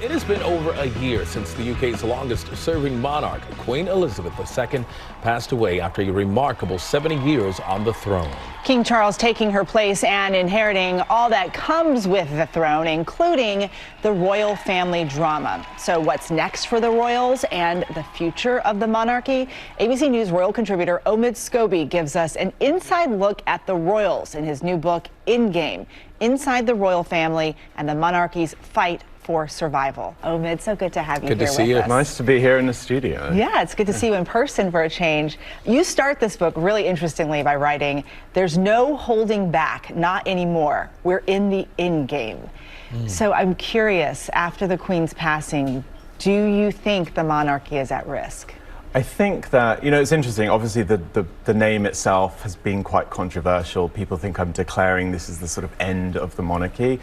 It has been over a year since the UK's longest-serving monarch, Queen Elizabeth II, passed away after a remarkable 70 years on the throne. King Charles taking her place and inheriting all that comes with the throne, including the royal family drama. So what's next for the royals and the future of the monarchy? ABC News royal contributor Omid Scobie gives us an inside look at the royals in his new book, Endgame, Inside the Royal Family and the Monarchy's Fight for Survival. Omid, so good to have you here with us. Good to see you. Nice to be here in the studio. Yeah, it's good to see you in person for a change. You start this book really interestingly by writing, "There's no holding back, not anymore. We're in the end game." So I'm curious, after the Queen's passing, do you think the monarchy is at risk? I think that, it's interesting. Obviously, the name itself has been quite controversial. People think I'm declaring this is the sort of end of the monarchy.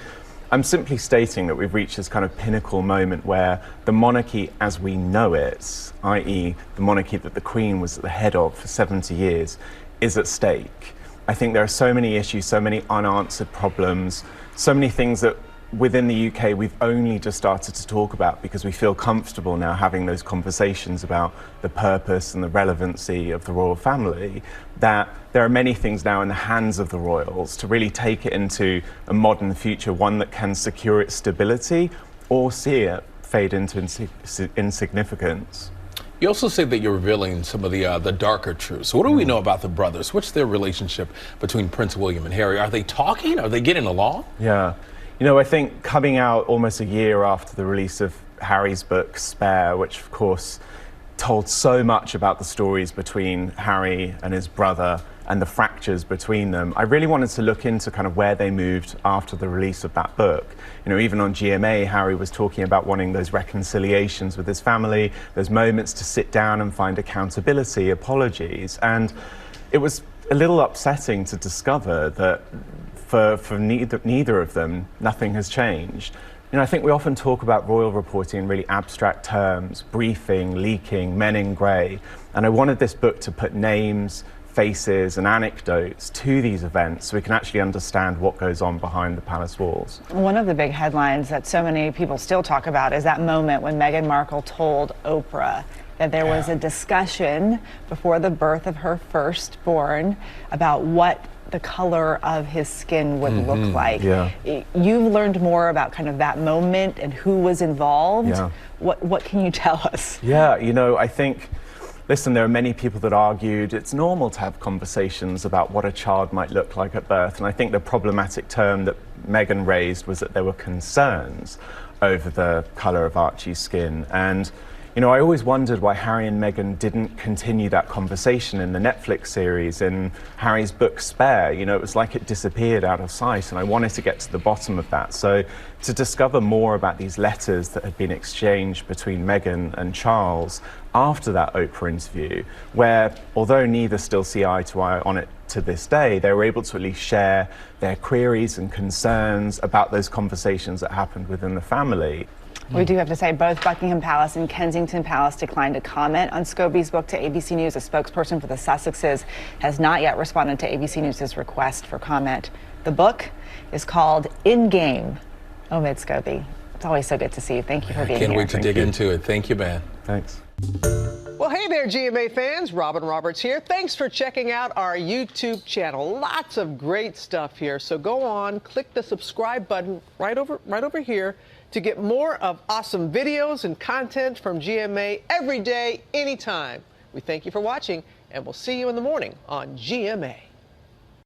I'm simply stating that we've reached this kind of pinnacle moment where the monarchy as we know it, i.e. the monarchy that the Queen was at the head of for 70 years, is at stake. I think there are so many issues, so many unanswered problems, so many things that within the UK we've only just started to talk about because we feel comfortable now having those conversations about the purpose and the relevancy of the royal family, that there are many things now in the hands of the royals to really take it into a modern future, one that can secure its stability or see it fade into insignificance. You also say that you're revealing some of the darker truths. So what do we know about the brothers? What's their relationship between Prince William and Harry? Are they talking? Are they getting along? Yeah. I think coming out almost a year after the release of Harry's book, Spare, which of course told so much about the stories between Harry and his brother and the fractures between them, I really wanted to look into kind of where they moved after the release of that book. Even on GMA, Harry was talking about wanting those reconciliations with his family, those moments to sit down and find accountability, apologies. And it was a little upsetting to discover that for neither of them, nothing has changed. I think we often talk about royal reporting in really abstract terms, briefing, leaking, men in grey, and I wanted this book to put names, faces and anecdotes to these events so we can actually understand what goes on behind the palace walls. One of the big headlines that so many people still talk about is that moment when Meghan Markle told Oprah that there was a discussion before the birth of her firstborn about what the color of his skin would look like. Yeah. You've learned more about kind of that moment and who was involved. Yeah. What can you tell us? Yeah, I think, listen, there are many people that argued it's normal to have conversations about what a child might look like at birth, and I think the problematic term that Meghan raised was that there were concerns over the colour of Archie's skin. And I always wondered why Harry and Meghan didn't continue that conversation in the Netflix series. In Harry's book, Spare, it was like it disappeared out of sight, and I wanted to get to the bottom of that. So to discover more about these letters that had been exchanged between Meghan and Charles after that Oprah interview, where although neither still see eye to eye on it to this day, they were able to at least share their queries and concerns about those conversations that happened within the family. We do have to say both Buckingham Palace and Kensington Palace declined to comment on Scobie's book to ABC News. A spokesperson for the Sussexes has not yet responded to ABC News' request for comment. The book is called Endgame. Omid Scobie, it's always so good to see you. Thank you for being here. Can't wait to dig into it. Thank you, man. Thanks. Well, hey there, GMA fans. Robin Roberts here. Thanks for checking out our YouTube channel. Lots of great stuff here. So go on, click the subscribe button right over here to get more of awesome videos and content from GMA every day, anytime. We thank you for watching, and we'll see you in the morning on GMA.